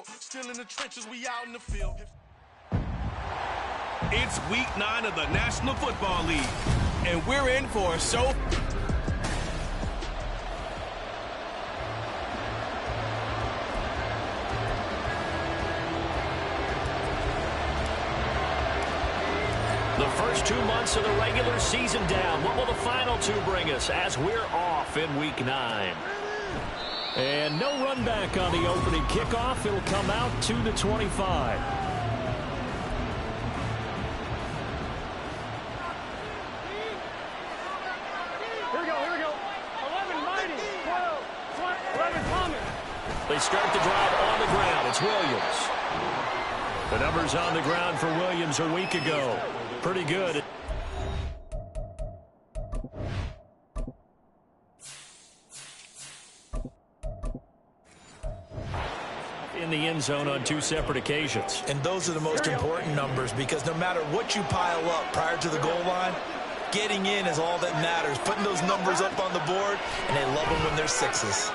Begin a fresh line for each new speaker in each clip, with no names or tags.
real. Still in the trenches, we out in the field.
It's week 9 of the National Football League, and we're in for a show.
The first 2 months of the regular season down. What will the final 2 bring us as we're off in week 9? And no run back on the opening kickoff. It'll come out to the 25.
Here we go. 11, 90, 12, 20, 11, coming.
They start the drive on the ground. It's Williams. The numbers on the ground for Williams a week ago. Pretty good. In the end zone on 2 separate occasions.
And those are the most important numbers, because no matter what you pile up prior to the goal line, getting in is all that matters. Putting those numbers up on the board, and they love them when they're 6s.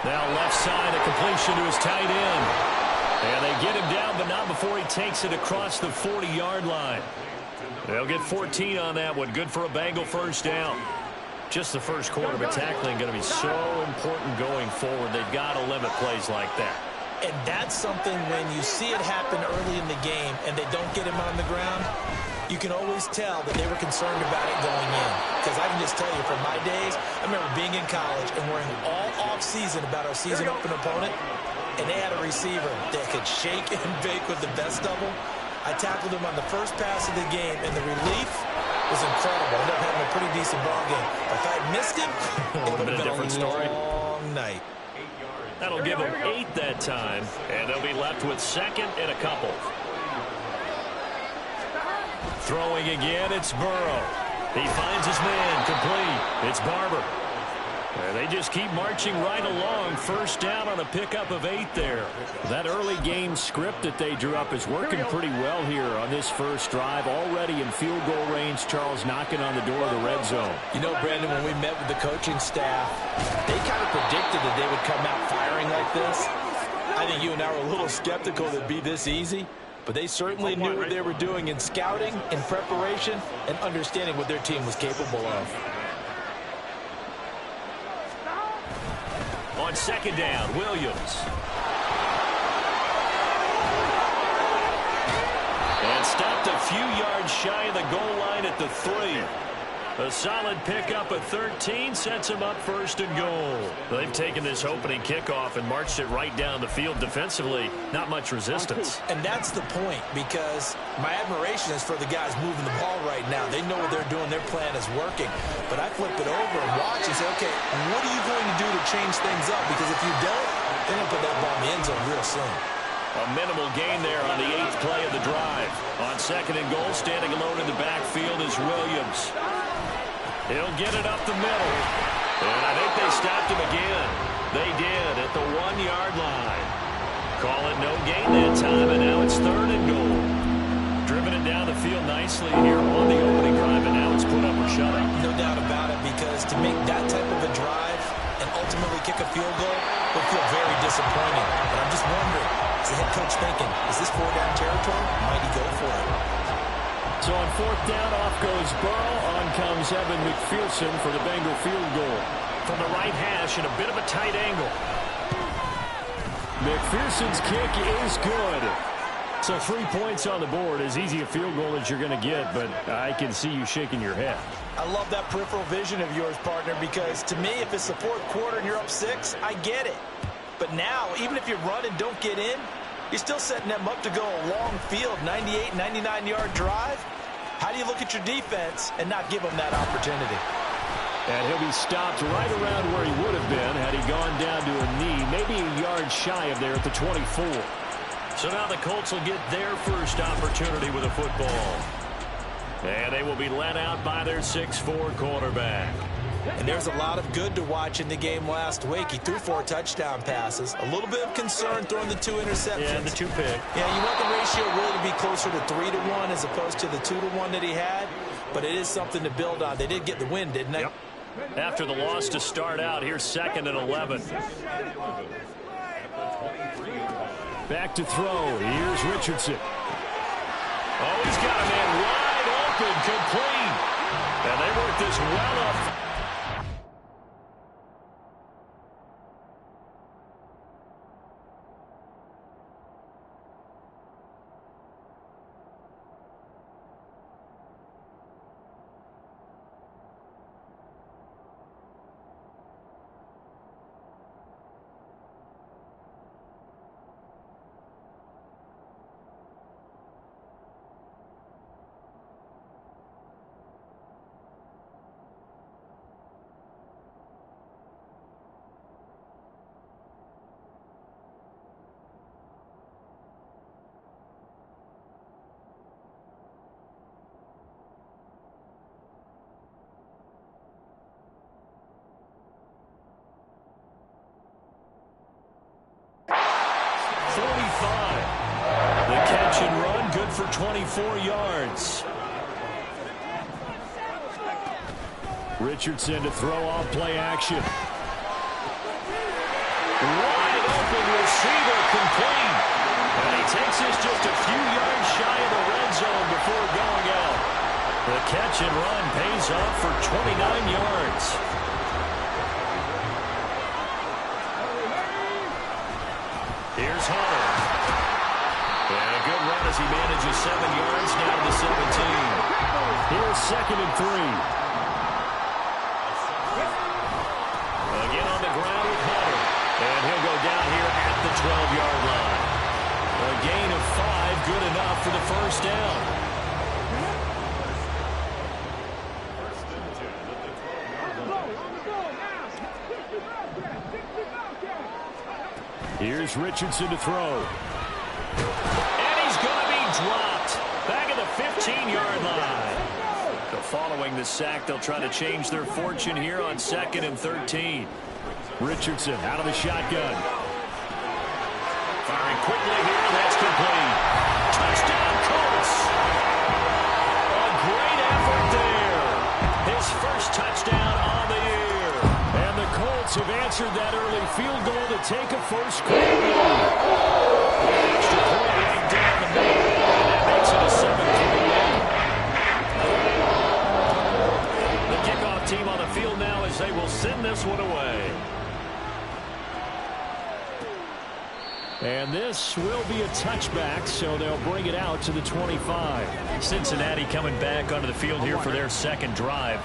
Now left side, a completion to his tight end. And they get him down, but not before he takes it across the 40-yard line. They'll get 14 on that one. Good for a Bengal first down. Just the first quarter, but tackling going to be so important going forward. They've got to limit plays like that.
And that's something when you see it happen early in the game and they don't get him on the ground, you can always tell that they were concerned about it going in. Because I can just tell you, from my days, I remember being in college and worrying all off-season about our season-open opponent, and they had a receiver that could shake and bake with the best of them. I tackled him on the first pass of the game, and the relief was incredible. Ended up having a pretty decent ball game. If I had missed him, it would have been a different story. Long night.
That'll give them 8 that time, and they'll be left with 2nd and a couple. Throwing again, it's Burrow. He finds his man, complete. It's Barber. And they just keep marching right along. First down on a pickup of 8 there. That early game script that they drew up is working pretty well here on this first drive. Already in field goal range, Charles knocking on the door of the red zone.
You know, Brandon, when we met with the coaching staff, they kind of predicted that they would come out firing like this. I think you and I were a little skeptical that it'd be this easy. But they certainly knew what they were doing in scouting, in preparation, and understanding what their team was capable of.
On 2nd down, Williams. And stopped a few yards shy of the goal line at the 3. A solid pickup at 13 sets him up 1st and goal. They've taken this opening kickoff and marched it right down the field defensively. Not much resistance.
And that's the point, because my admiration is for the guys moving the ball right now. They know what they're doing. Their plan is working. But I flip it over and watch and say, okay, what are you going to do to change things up? Because if you don't, they're going to put that ball in the end zone real soon.
A minimal gain there on the 8th play of the drive. On 2nd and goal, standing alone in the backfield is Williams. He'll get it up the middle. And I think they stopped him again. They did at the 1-yard line. Call it no gain that time, and now it's 3rd and goal. Driven it down the field nicely here on the opening drive, and now it's put up or shut up.
No doubt about it, because to make that type of a drive and ultimately kick a field goal would feel very disappointing. But I'm just wondering, is the head coach thinking, is this 4-down territory? Might he go for it?
So on 4th down, off goes Burrow. On comes Evan McPherson for the Bengal field goal. From the right hash and a bit of a tight angle. McPherson's kick is good. So 3 points on the board, as easy a field goal as you're going to get, but I can see you shaking your head.
I love that peripheral vision of yours, partner, because to me, if it's the 4th quarter and you're up 6, I get it. But now, even if you run and don't get in, you're still setting them up to go a long field, 98, 99-yard drive. How do you look at your defense and not give them that opportunity?
And he'll be stopped right around where he would have been had he gone down to a knee, maybe a yard shy of there at the 24. So now the Colts will get their first opportunity with a football. And they will be led out by their 6'4" quarterback.
And there's a lot of good to watch in the game last week. He threw 4 touchdown passes. A little bit of concern throwing the 2 interceptions.
Yeah, the 2 pick.
Yeah, you want the ratio really to be closer to 3-1 as opposed to the 2-1 that he had. But it is something to build on. They did get the win, didn't they?
Yep. After the loss to start out, here's 2nd and 11. Back to throw. Here's Richardson. Oh, he's got a man wide open, complete. And they work this well up. The catch and run, good for 24 yards. Richardson to throw off play action. Wide open receiver, complete. And he takes this just a few yards shy of the red zone before going out. The catch and run pays off for 29 yards. Here's Hunter. And a good run as he manages 7 yards down to 17. Here's 2nd and 3. Again on the ground with Hunter. And he'll go down here at the 12-yard line. A gain of 5, good enough for the first down. Here's Richardson to throw. And he's going to be dropped. Back at the 15-yard line. So following the sack, they'll try to change their fortune here on 2nd and 13. Richardson out of the shotgun. Firing quickly here. That's complete. Touchdown, Colts. A great effort there. His first touchdown on the year. And the Colts have answered that early field goal to take a first-quarter lead. Extra point right down the middle. And that makes it a 7-3 lead. The kickoff team on the field now as they will send this one away. And this will be a touchback, so they'll bring it out to the 25. Cincinnati coming back onto the field here for their second drive.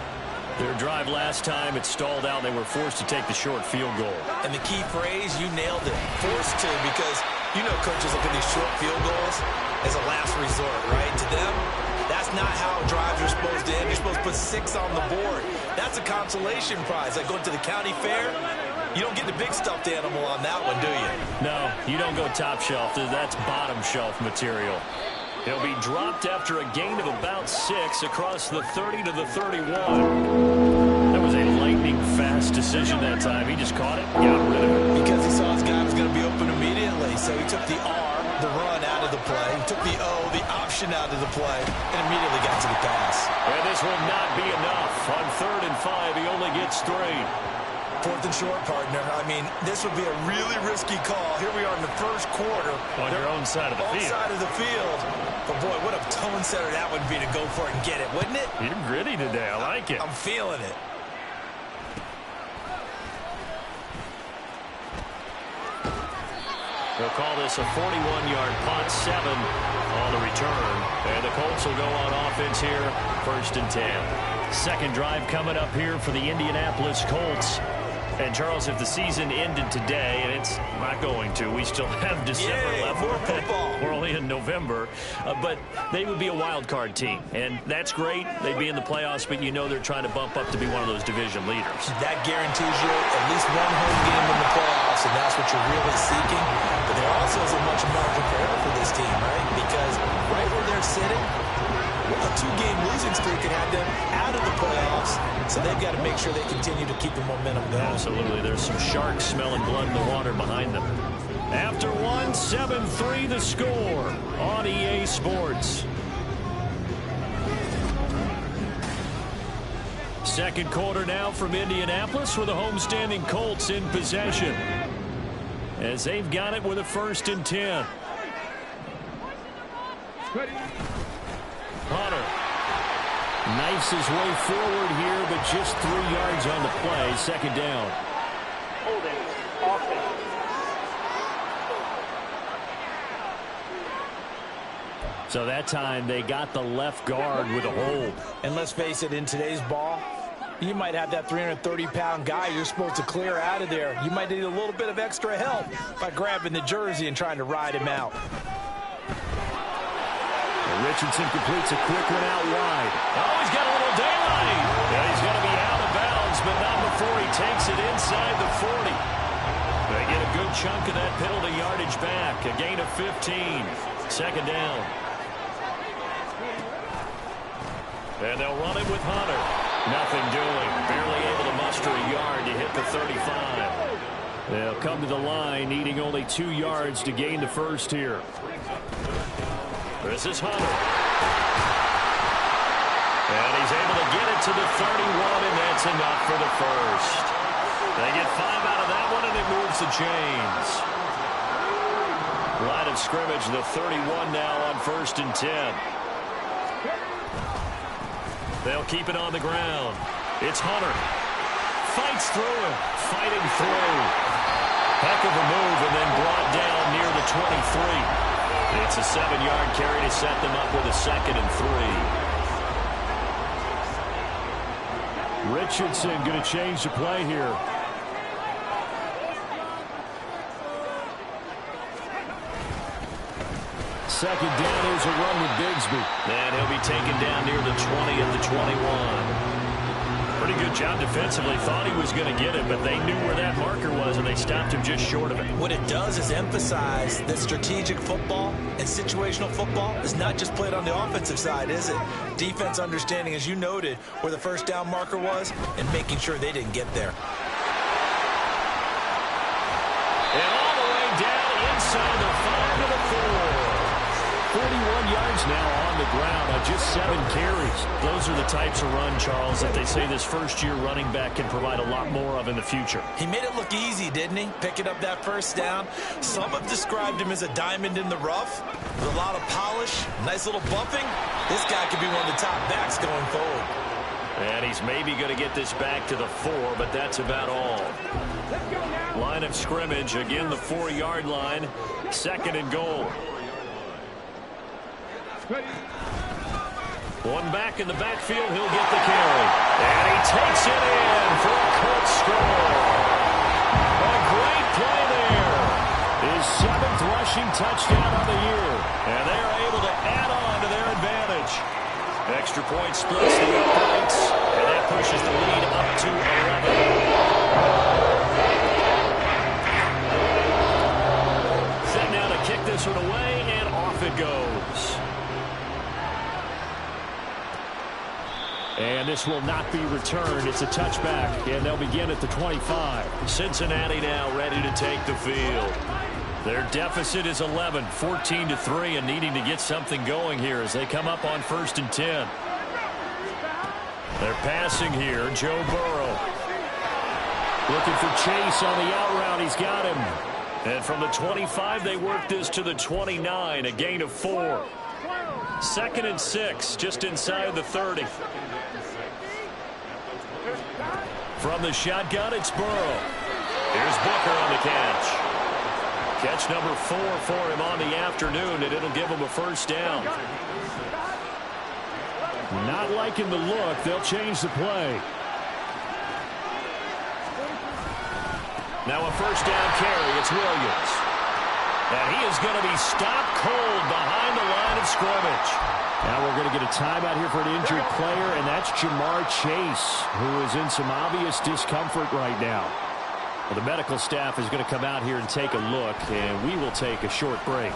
Their drive last time, it stalled out. They were forced to take the short field goal.
And the key phrase, you nailed it. Forced to, because you know coaches look at these short field goals as a last resort, right? To them, that's not how drives are supposed to end. You're supposed to put 6 on the board. That's a consolation prize. Like going to the county fair, you don't get the big stuffed animal on that one, do you?
No, you don't go top shelf. That's bottom shelf material. He'll be dropped after a gain of about 6 across the 30 to the 31. That was a lightning-fast decision that time. He just caught it, got rid of it.
Because he saw his guy was going to be open immediately, so he took the R, the run, out of the play. He took the O, the option, out of the play, and immediately got to the pass.
And this will not be enough. On 3rd and 5, he only gets 3.
4th and short, partner. I mean, this would be a really risky call. Here we are in the first quarter.
On your own side of the field.
Side of the field. But, boy, what a tone setter that would be to go for it and get it, wouldn't it?
You're gritty today. I like it.
I'm feeling it.
They'll call this a 41-yard punt, 7 on the return. And the Colts will go on offense here, 1st and 10. Second drive coming up here for the Indianapolis Colts. And, Charles, if the season ended today, and it's not going to, we still have December left.
More football.
We're only in November. But they would be a wild card team. And that's great. They'd be in the playoffs, but you know they're trying to bump up to be one of those division leaders.
That guarantees you at least one home game in the playoffs, and that's what you're really seeking. But there also isn't much margin for error for this team, right? Because right where they're sitting, a 2-game losing streak could have them out of the playoffs, so they've got to make sure they continue to keep the momentum going.
Absolutely. There's some sharks smelling blood in the water behind them. After 1, 7-3 the score on EA Sports. Second quarter now from Indianapolis with the homestanding Colts in possession. as they've got it with a 1st and 10. Hunter knifes his way forward here, but just 3 yards on the play. 2nd down.
Holding. Offense.
So that time they got the left guard with a hold.
And let's face it, in today's ball, you might have that 330-pound guy you're supposed to clear out of there. You might need a little bit of extra help by grabbing the jersey and trying to ride him out.
Richardson completes a quick one out wide. Oh, he's got a little daylight. Yeah, he's going to be out of bounds, but not before he takes it inside the 40. They get a good chunk of that penalty yardage back. A gain of 15. 2nd down. And they'll run it with Hunter. Nothing doing. Barely able to muster a yard to hit the 35. They'll come to the line, needing only 2 yards to gain the 1st here. This is Hunter. And he's able to get it to the 31, and that's enough for the 1st. They get 5 out of that one, and it moves the chains. Line of scrimmage, the 31 now on 1st and 10. They'll keep it on the ground. It's Hunter. Fights through him. Fighting through. Heck of a move, and then brought down near the 23. It's a 7-yard carry to set them up with a 2nd and 3. Richardson going to change the play here. Second down, here's a run with Bigsby. And he'll be taken down near the 20 at the 21. Pretty good job defensively. Thought he was going to get it, but they knew where that marker was, and they stopped him just short of it.
What it does is emphasize that strategic football and situational football is not just played on the offensive side, is it? Defense understanding, as you noted, where the 1st down marker was and making sure they didn't get there.
And all the way down inside the 5 to the 4. 41 yards now on the ground on just 7 carries. Those are the types of run, Charles, that they say this first-year running back can provide a lot more of in the future.
He made it look easy, didn't he? Picking up that 1st down. Some have described him as a diamond in the rough with a lot of polish, nice little bumping. This guy could be one of the top backs going forward.
And he's maybe going to get this back to the 4, but that's about all. Line of scrimmage, again the 4-yard line. 2nd and goal. One back in the backfield, he'll get the carry. And he takes it in for a quick score. A great play there. His 7th rushing touchdown of the year. And they are able to add on to their advantage. Extra point splits the uprights, and that pushes the lead up to 11. Set now to kick this one away, and off it goes. And this will not be returned. It's a touchback, and they'll begin at the 25. Cincinnati now ready to take the field. Their deficit is 11, 14-3, and needing to get something going here as they come up on 1st and 10. They're passing here. Joe Burrow looking for Chase on the out route. He's got him. And from the 25, they work this to the 29, a gain of 4. 2nd and 6, just inside the 30. From the shotgun, it's Burrow. Here's Booker on the catch. Catch number 4 for him on the afternoon, and it'll give him a 1st down. Not liking the look. They'll change the play. Now a 1st down carry. It's Williams. And he is going to be stopped cold behind the line of scrimmage. Now we're going to get a timeout here for an injured player, and that's Jamar Chase, who is in some obvious discomfort right now. Well, the medical staff is going to come out here and take a look, and we will take a short break.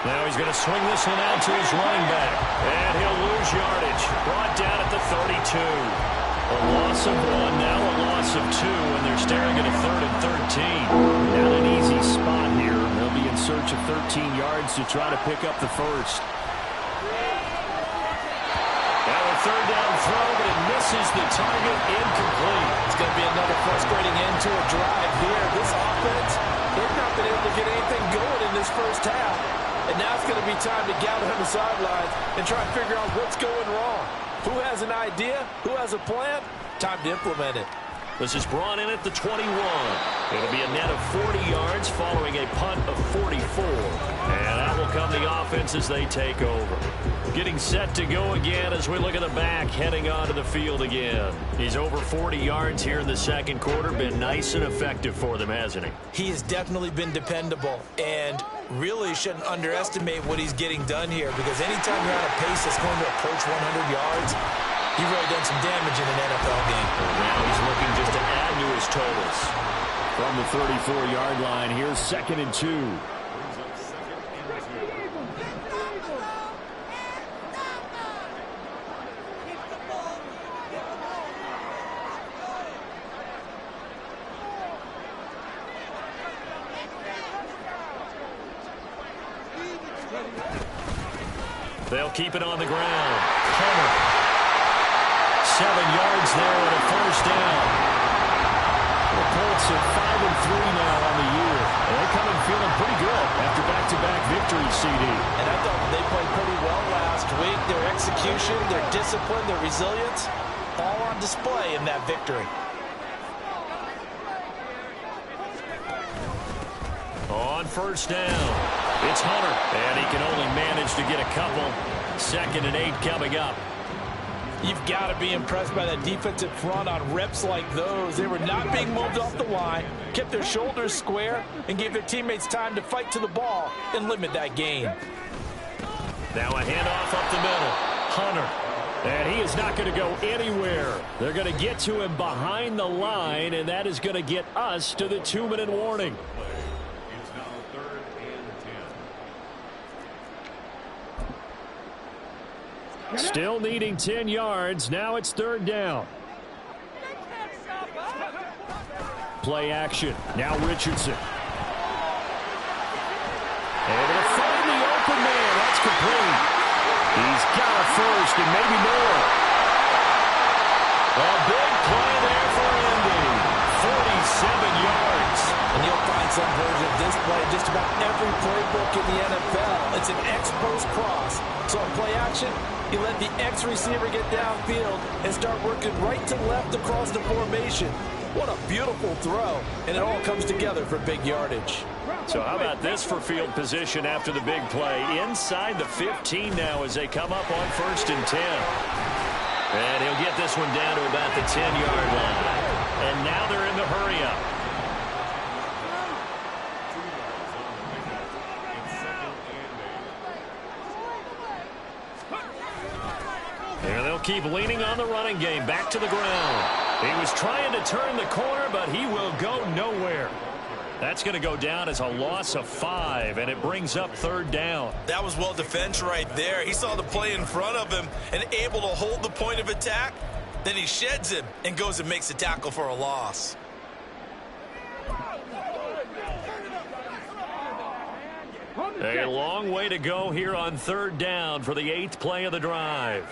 Now he's going to swing this one out to his running back, and he'll lose yardage. Brought down at the 32. A loss of 1, now a loss of 2, and they're staring at a 3rd and 13. Not an easy spot here. They'll be in search of 13 yards to try to pick up the 1st. Now a 3rd down throw, but it misses the target, incomplete.
It's going to be another frustrating end to a drive here. This offense They've not been able to get anything going in this first half. And now it's going to be time to gather on the sidelines and try and figure out what's going wrong. Who has an idea? Who has a plan? Time to implement it.
This is brought in at the 21. It'll be a net of 40 yards following a punt of 44. And out will come the offense as they take over. Getting set to go again as we look at the back heading onto the field again. He's over 40 yards here in the second quarter. Been nice and effective for them, hasn't he?
He has definitely been dependable and really shouldn't underestimate what he's getting done here, because anytime you're on a pace that's going to approach 100 yards, you've really done some damage in an NFL game.
Now he's looking just to add to his totals. From the 34-yard line, here's 2nd and 2. They'll keep it on the ground. Hunter. 7 yards there and a first down. The Colts are 5-3 now on the year. And they come in feeling pretty good after back-to-back victories, CD.
And I thought they played pretty well last week. Their execution, their discipline, their resilience, all on display in that victory.
On first down, it's Hunter. And he can only manage to get a couple. 2nd and 8 coming up.
You've got to be impressed by that defensive front on reps like those. They were not being moved off the line, kept their shoulders square, and gave their teammates time to fight to the ball and limit that gain.
Now a handoff up the middle. Hunter. And he is not going to go anywhere. They're going to get to him behind the line, and that is going to get us to the 2-minute warning.
It's now 3rd and 10.
Still needing 10 yards. Now it's 3rd down. Play action. Now Richardson. Able to find the open man. That's complete. He's got a first and maybe more. A big play there for Indy. 47 yards.
And you'll find some version of this play in just about every playbook in the NFL. It's an X-post cross. So on play action, you let the X receiver get downfield and start working right to left across the formation. What a beautiful throw. And it all comes together for big yardage.
So how about this for field position after the big play? Inside the 15 now as they come up on 1st and 10. And he'll get this one down to about the 10-yard line. And now they're in the hurry-up. And they'll keep leaning on the running game. Back to the ground. He was trying to turn the corner, but he will go nowhere. That's going to go down as a loss of 5, and it brings up 3rd down.
That was well defense right there. He saw the play in front of him and able to hold the point of attack. Then he sheds him and goes and makes a tackle for a loss.
A long way to go here on 3rd down for the 8th play of the drive.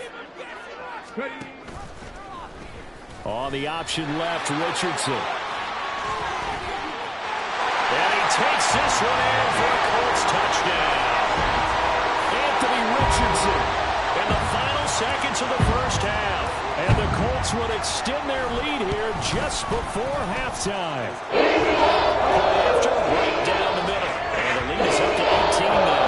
On the option left, Richardson. And he takes this one in for a Colts touchdown. Anthony Richardson in the final seconds of the first half. And the Colts would extend their lead here just before halftime. After right down the middle. And the lead is up to 18 now.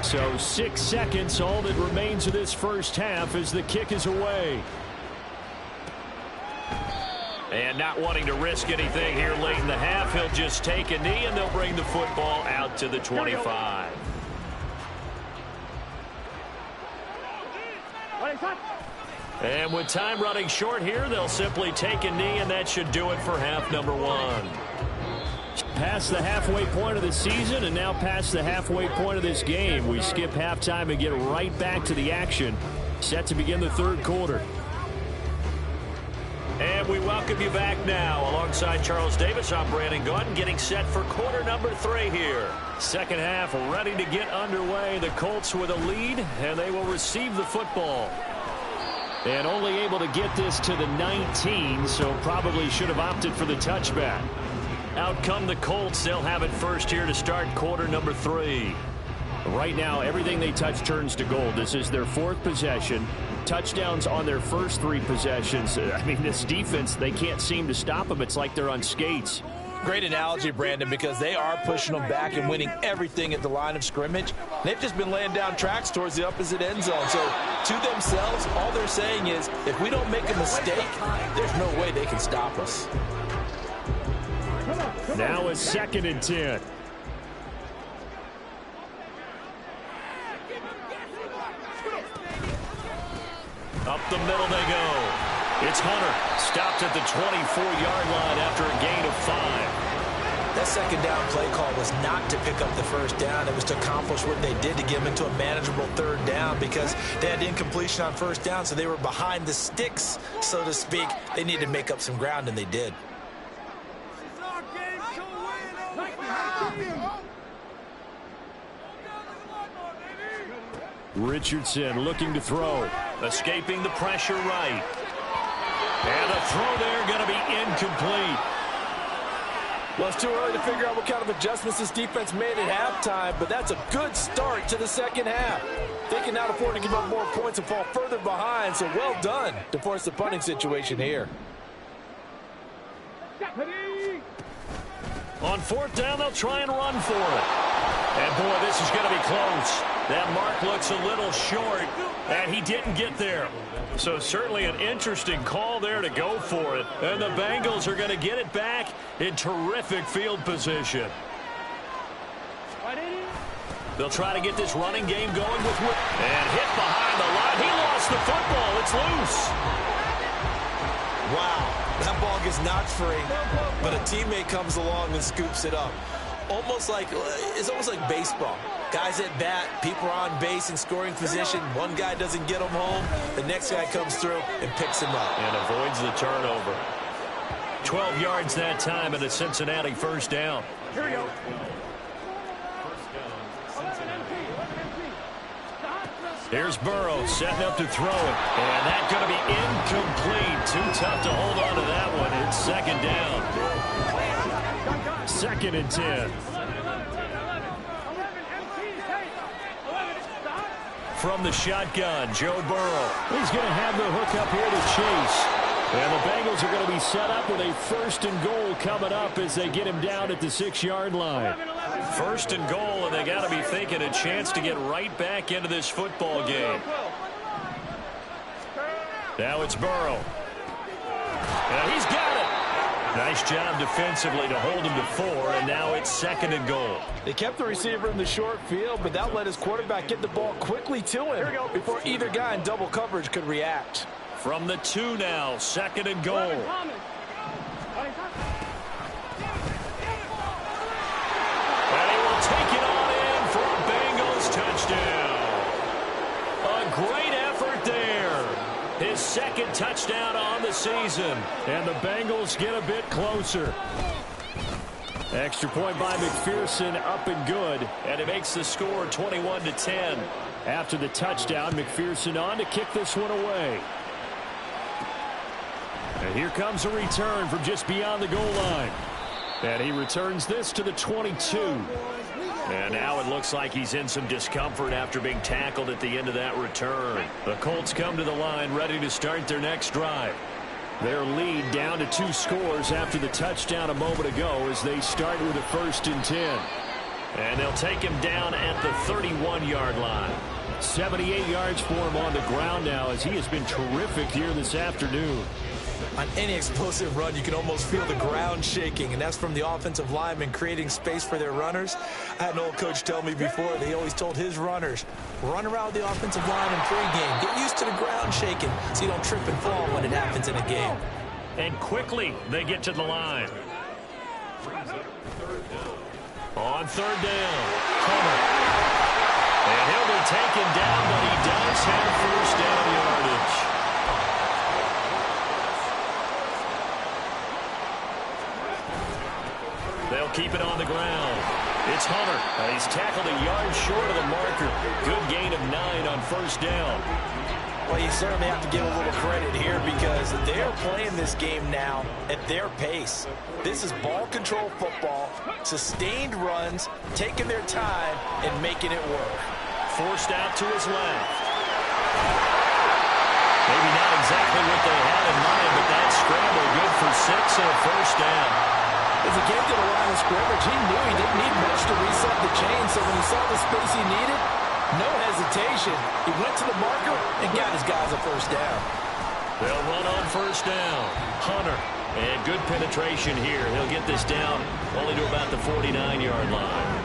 So 6 seconds, all that remains of this first half as the kick is away. And not wanting to risk anything here late in the half, he'll just take a knee and they'll bring the football out to the 25. And with time running short here, they'll simply take a knee, and that should do it for half number 1. Past the halfway point of the season and now past the halfway point of this game. We skip halftime and get right back to the action. Set to begin the 3rd quarter. And we welcome you back now. Alongside Charles Davis, I'm Brandon Gunn, getting set for quarter number 3 here. Second half ready to get underway. The Colts with a lead, and they will receive the football. And only able to get this to the 19, so probably should have opted for the touchback. Out come the Colts. They'll have it first here to start quarter number 3. Right now, everything they touch turns to gold. This is their 4th possession. Touchdowns on their first 3 possessions. I mean, this defense, they can't seem to stop them. It's like they're on skates.
Great analogy, Brandon, because they are pushing them back and winning everything at the line of scrimmage. They've just been laying down tracks towards the opposite end zone. So to themselves, all they're saying is, if we don't make a mistake, there's no way they can stop us.
Now it's 2nd and 10. Up the middle they go. It's Hunter. Stopped at the 24-yard line after a gain of 5.
That second down play call was not to pick up the first down. It was to accomplish what they did to get them into a manageable 3rd down because they had incompletion on 1st down, so they were behind the sticks, so to speak. They needed to make up some ground, and they did.
Richardson looking to throw. Escaping the pressure right. And the throw there going to be incomplete.
Well, it's too early to figure out what kind of adjustments this defense made at halftime, but that's a good start to the second half. They can now afford to give up more points and fall further behind, so well done to force the punting situation here.
On 4th down, they'll try and run for it. And, boy, this is going to be close. That mark looks a little short, and he didn't get there. So certainly an interesting call there to go for it. And the Bengals are going to get it back in terrific field position. They'll try to get this running game going with Wood. And hit behind the line. He lost the football. It's loose.
Wow, that ball gets knocked free, but a teammate comes along and scoops it up. It's almost like baseball. Guys at bat, people are on base in scoring position. One guy doesn't get him home. The next guy comes through and picks him up.
And avoids the turnover. 12 yards that time and a Cincinnati 1st down.
Here we go.
Here's Burrow setting up to throw it. And that's going to be incomplete. Too tough to hold on to that one. It's 2nd down. 2nd and 10. From the shotgun, Joe Burrow. He's going to have the hook up here to chase. And the Bengals are going to be set up with a 1st and goal coming up as they get him down at the 6-yard line. 1st and goal, and they got to be thinking a chance to get right back into this football game. Now it's Burrow. And he's got it. Nice job defensively to hold him to 4, and now it's 2nd and goal.
They kept the receiver in the short field, but that let his quarterback get the ball quickly to him before either guy in double coverage could react.
From the 2 now, 2nd and goal.
And
he will take it on in for a Bengals touchdown. A great effort there. His 2nd touchdown on the season. And the Bengals get a bit closer. Extra point by McPherson, up and good. And it makes the score 21-10. After the touchdown, McPherson on to kick this one away. And here comes a return from just beyond the goal line. And he returns this to the 22. And now it looks like he's in some discomfort after being tackled at the end of that return. The Colts come to the line ready to start their next drive. Their lead down to 2 scores after the touchdown a moment ago as they start with a 1st and 10. And they'll take him down at the 31-yard line. 78 yards for him on the ground now as he has been terrific here this afternoon.
On any explosive run, you can almost feel the ground shaking, and that's from the offensive linemen creating space for their runners. I had an old coach tell me before, they always told his runners, run around the offensive line in pregame. Get used to the ground shaking so you don't trip and fall when it happens in a game.
And quickly, they get to the line. On 3rd down, Hunter. And he'll be taken down, but he does have 1st down yardage. They'll keep it on the ground. It's Hunter. He's tackled a yard short of the marker. Good gain of 9 on 1st down.
Well, you certainly have to give a little credit here because they're playing this game now at their pace. This is ball control football, sustained runs, taking their time, and making it work.
Forced out to his left. Maybe not exactly what they had in mind, but that scramble good for 6 and a first down.
As he came to the line of scrimmage, he knew he didn't need much to reset the chain, so when he saw the space he needed, no hesitation. He went to the marker and got his guys a first down.
They'll run on first down. Hunter. And good penetration here. He'll get this down only to about the 49-yard line.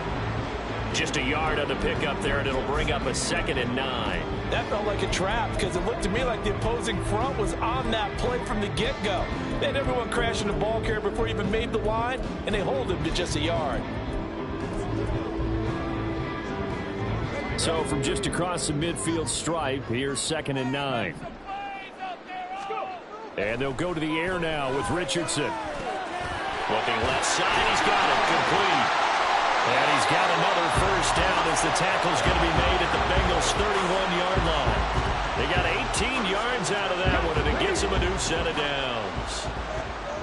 Just a yard on the pickup there, and it'll bring up a 2nd and 9.
That felt like a trap because it looked to me like the opposing front was on that play from the get-go. They had everyone crashing the ball carrier before he even made the line, and they hold him to just a yard.
So from just across the midfield stripe, here's 2nd and 9. And they'll go to the air now with Richardson. Looking left side, he's got it complete. And he's got another first down as the tackle's going to be made at the Bengals' 31-yard line. They got 18 yards out of that one, and it gives them a new set of downs.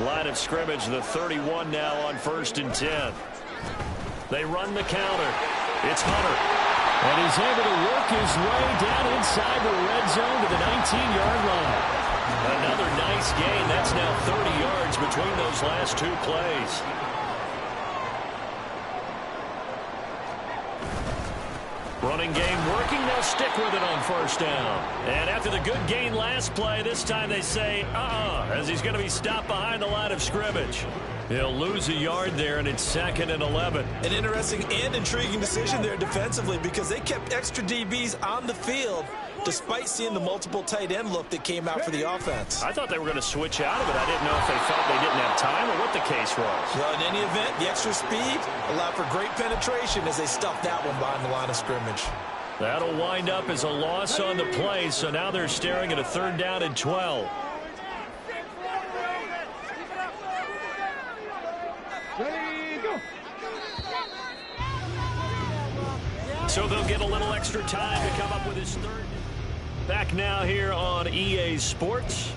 Line of scrimmage, the 31 now on 1st and 10. They run the counter. It's Hunter. And he's able to work his way down inside the red zone to the 19-yard line. Another nice gain. That's now 30 yards between those last 2 plays. Running game working. They'll stick with it on first down. And after the good gain last play, this time they say, as he's going to be stopped behind the line of scrimmage. He'll lose a yard there, and it's 2nd and 11.
An interesting and intriguing decision there defensively because they kept extra DBs on the field despite seeing the multiple tight end look that came out for the offense.
I thought they were going to switch out of it. I didn't know if they felt they didn't have time or what the case was.
Well, in any event, the extra speed allowed for great penetration as they stuffed that one behind the line of scrimmage.
That'll wind up as a loss on the play, so now they're staring at a 3rd down and 12. So they'll get a little extra time to come up with his 3rd. Back now here on EA Sports.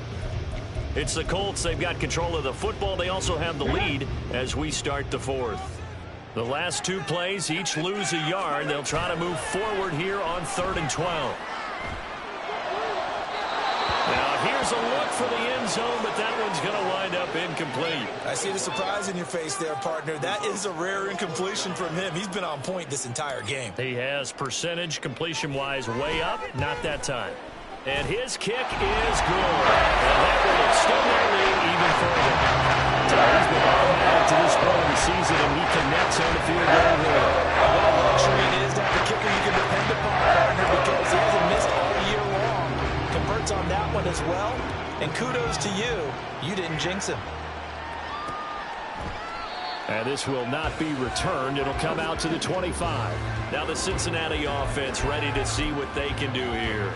It's the Colts. They've got control of the football. They also have the lead as we start the 4th. The last 2 plays, each lose a yard. They'll try to move forward here on 3rd and 12. Now here's a look for the end zone, but that one's going to wind up incomplete.
I see the surprise in your face there, partner. That is a rare incompletion from him. He's been on point this entire game.
He has percentage completion-wise way up, not that time. And his kick is good. And that will extend their lead even further. He's been automatic to this point of the season, and he connects on the field goal here.
What a luxury it is to have a kicker you can depend upon, partner, because he hasn't missed all year long. Converts on that one as well. And kudos to you. You didn't jinx him.
And this will not be returned. It'll come out to the 25. Now the Cincinnati offense ready to see what they can do here.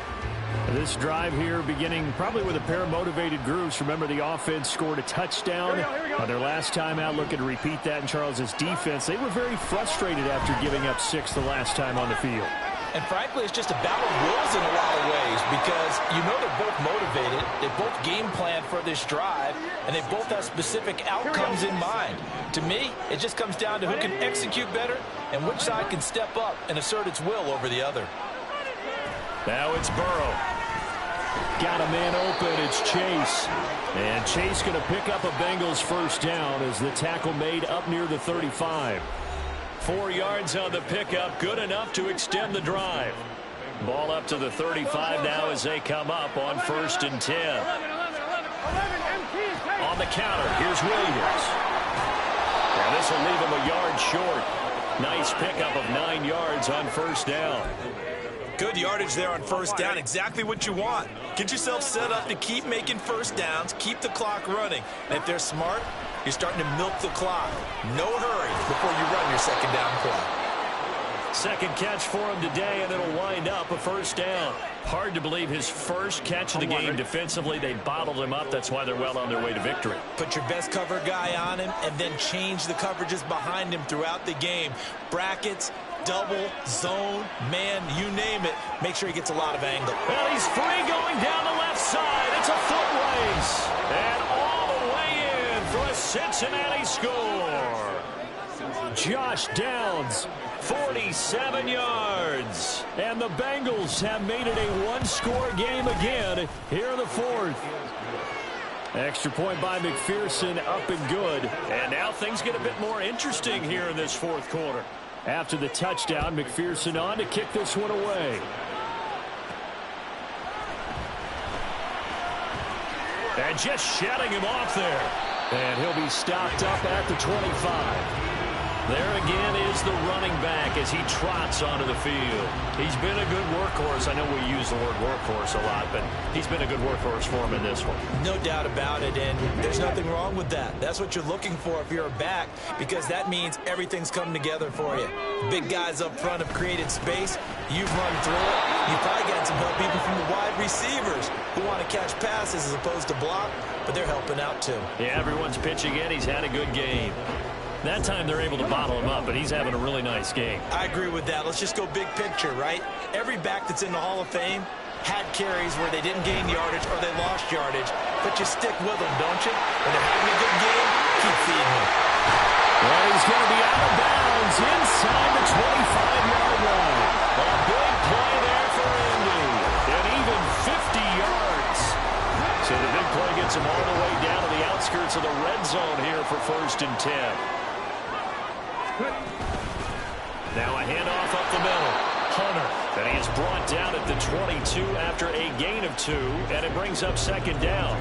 This drive here beginning probably with a pair of motivated groups. Remember, the offense scored a touchdown on their last time out. Looking to repeat that in Charles's defense. They were very frustrated after giving up 6 the last time on the field.
And frankly, it's just a battle of wills in a lot of ways because you know they're both motivated. They both game plan for this drive, and they both have specific outcomes in mind. To me, it just comes down to who can execute better and which side can step up and assert its will over the other.
Now it's Burrow. Got a man open. It's Chase. And Chase going to pick up a Bengals first down as the tackle made up near the 35. 4 yards on the pickup. Good enough to extend the drive. Ball up to the 35 now as they come up on 1st and 10. On the counter, here's Williams. Now this will leave him a yard short. Nice pickup of 9 yards on first down.
Good yardage there on first down. Exactly what you want. Get yourself set up to keep making first downs, keep the clock running. And if they're smart, you're starting to milk the clock. No hurry before you run your second down play.
Second catch for him today, and it'll wind up a first down. Hard to believe his first catch of the game defensively. They bottled him up. That's why they're well on their way to victory.
Put your best cover guy on him and then change the coverages behind him throughout the game. Brackets, double, zone, man, you name it. Make sure he gets a lot of angle.
Well, he's free going down the left side. It's a foot race. And all the way in for a Cincinnati score. Josh Downs, 47 yards. And the Bengals have made it a one-score game again here in the fourth. Extra point by McPherson, up and good. And now things get a bit more interesting here in this fourth quarter. After the touchdown, McPherson on to kick this one away. And just shutting him off there. And he'll be stopped up at the 25. There again is the running back as he trots onto the field. He's been a good workhorse. I know we use the word workhorse a lot, but he's been a good workhorse for him in this one.
No doubt about it, and there's nothing wrong with that. That's what you're looking for if you're a back, because that means everything's come together for you. Big guys up front have created space. You've run through it. You've probably gotten some help even from the wide receivers who want to catch passes as opposed to block, but they're helping out too.
Yeah, everyone's pitching in. He's had a good game. That time they're able to bottle him up, but he's having a really nice game.
I agree with that. Let's just go big picture, right? Every back that's in the Hall of Fame had carries where they didn't gain yardage or they lost yardage, but you stick with them, don't you? When they're having a good game, keep feeding them.
Well, he's going to be out of bounds inside the 25-yard line. A big play there for Indy, and even 50 yards. So the big play gets him all the way down to the outskirts of the red zone here for 1st and 10. Now a handoff up the middle. Hunter, and he is brought down at the 22 after a gain of 2, and it brings up 2nd down.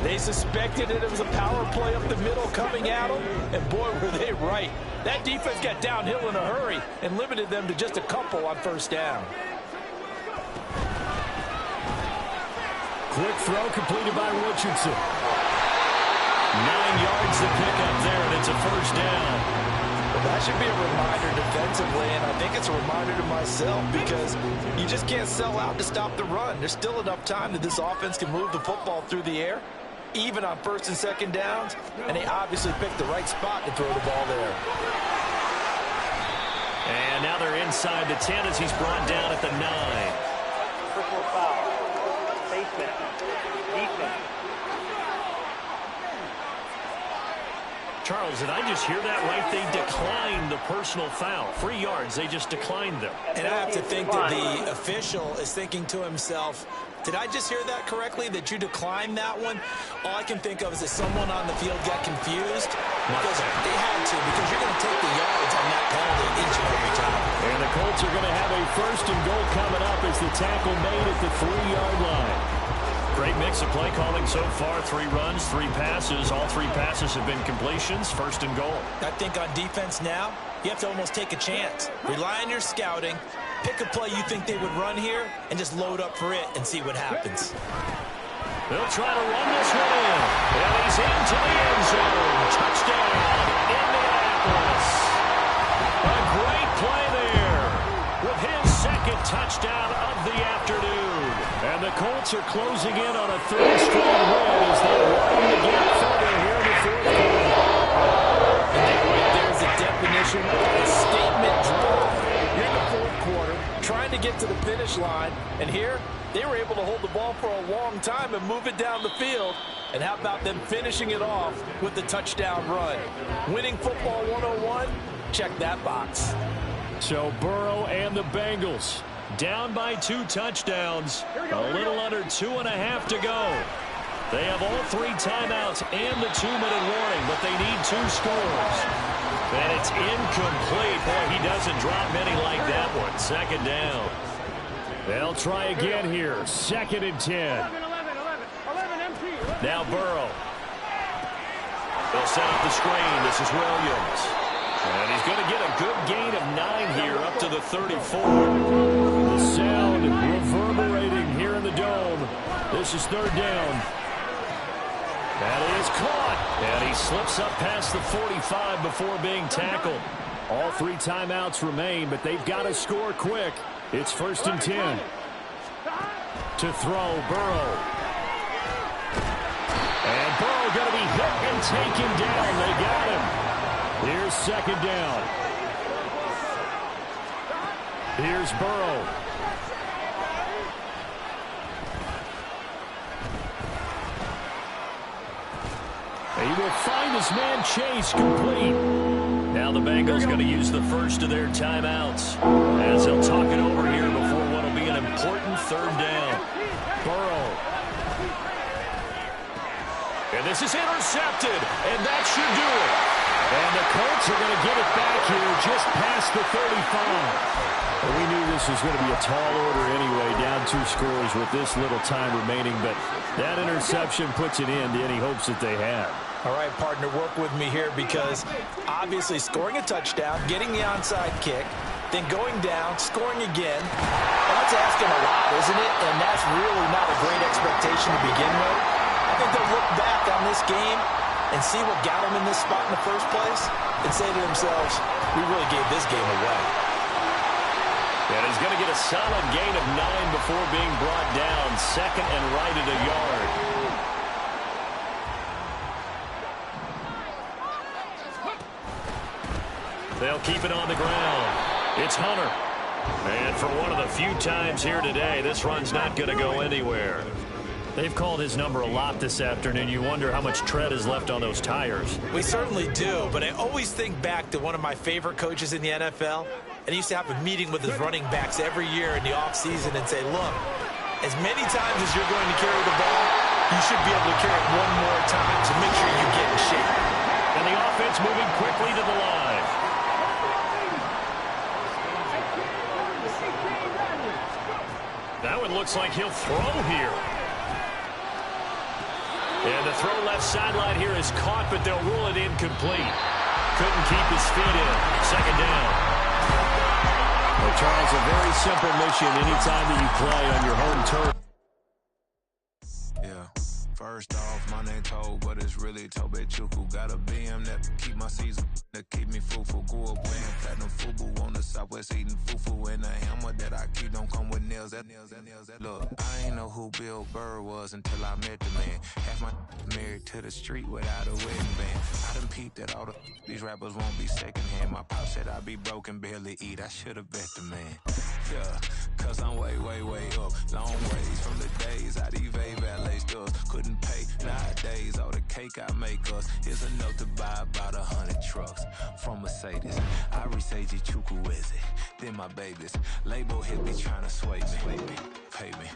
They suspected it was a power play up the middle coming at them, and boy, were they right. That defense got downhill in a hurry and limited them to just a couple on 1st down.
Quick throw completed by Richardson. 9 yards to pick up there, and it's a 1st down.
Well, that should be a reminder defensively, and I think it's a reminder to myself because you just can't sell out to stop the run. There's still enough time that this offense can move the football through the air, even on 1st and 2nd downs, and they obviously picked the right spot to throw the ball there.
And now they're inside the 10 as he's brought down at the 9.
Personal foul. Basement. Defense.
Charles, did I just hear that right? They declined the personal foul. 3 yards, they just declined them.
And I have to think that the official is thinking to himself, did I just hear that correctly, that you declined that one? All I can think of is that someone on the field got confused because they had to, because you're going to take the yards on that penalty each and every time.
And the Colts are going to have a 1st and goal coming up as the tackle made at the 3-yard line. Great mix of play calling so far. 3 runs, 3 passes. All 3 passes have been completions. 1st and goal.
I think on defense now, you have to almost take a chance. Rely on your scouting. Pick a play you think they would run here and just load up for it and see what happens.
They'll try to run this one in. And he's into the end zone. Touchdown, Indianapolis. A great play there with his 2nd touchdown of the afternoon. And the Colts are closing in on a 3rd straight win as they widen the gap further here in the 4th quarter.
And that right there is the definition of a statement drive. You're in the 4th quarter, trying to get to the finish line, and here they were able to hold the ball for a long time and move it down the field. And how about them finishing it off with the touchdown run? Winning football 101, check that box.
So Burrow and the Bengals down by 2 touchdowns. A little under 2.5 to go. They have all 3 timeouts and the 2-minute warning, but they need 2 scores. And it's incomplete. Boy, he doesn't drop many like that one. 2nd down. They'll try again here. 2nd and 10.
11 empty.
Now Burrow. They'll set up the screen. This is Williams. And he's going to get a good gain of 9 here up to the 34. The sound reverberating here in the dome. This is 3rd down. That is caught. And he slips up past the 45 before being tackled. All 3 timeouts remain, but they've got to score quick. It's 1st and 10. To throw, Burrow. And Burrow going to be hit and taken down. They got him. Here's 2nd down. Here's Burrow. He will find his man Chase complete. Now the Bengals going to use the first of their timeouts as they'll talk it over here before what will be an important third down. Burrow. And this is intercepted, and that should do it. And the Colts are going to get it back here just past the 35. Well, we knew this was going to be a tall order anyway, down 2 scores with this little time remaining, but that interception puts an end to any hopes that they had.
All right, partner, work with me here because obviously scoring a touchdown, getting the onside kick, then going down, scoring again, that's asking a lot, isn't it? And that's really not a great expectation to begin with. I think they'll look back on this game and see what got them in this spot in the first place and say to themselves, we really gave this game away.
And he's going to get a solid gain of 9 before being brought down. Second and right at a yard. They'll keep it on the ground. It's Hunter. And for one of the few times here today, this run's not going to go anywhere. They've called his number a lot this afternoon. You wonder how much tread is left on those tires.
We certainly do, but I always think back to one of my favorite coaches in the NFL, and he used to have a meeting with his running backs every year in the offseason and say, look, as many times as you're going to carry the ball, you should be able to carry it one more time, so make sure you get in shape.
And the offense moving quickly to the line. That one looks like he'll throw here. And the throw left sideline here is caught, but they'll rule it incomplete. Couldn't keep his feet in. Second down. Well, Charles, a very simple mission anytime that you play on your home turf.
Yeah. First off, my name Toad, but it's really Tobe Chuku. Got a BM that keep my season, that keep me fruitful. Grew up wearing platinum FUBU on the Southwest eating fufu. And the hammer that I keep don't come with nails. Look, I ain't know who Bill Burr was until I met the man. Half my married to the street without a wedding band. I done peeped at all these rappers won't be secondhand. My pop said I'd be broke and barely eat. I should've bet the man. Yeah, cause I'm way up. Long ways from the days I these valet stores couldn't pay. Nowadays, all the cake I make us is enough to buy about 100 trucks from Mercedes. I Chukwueze, then my babies. Label hit me trying to sway me. Pay me.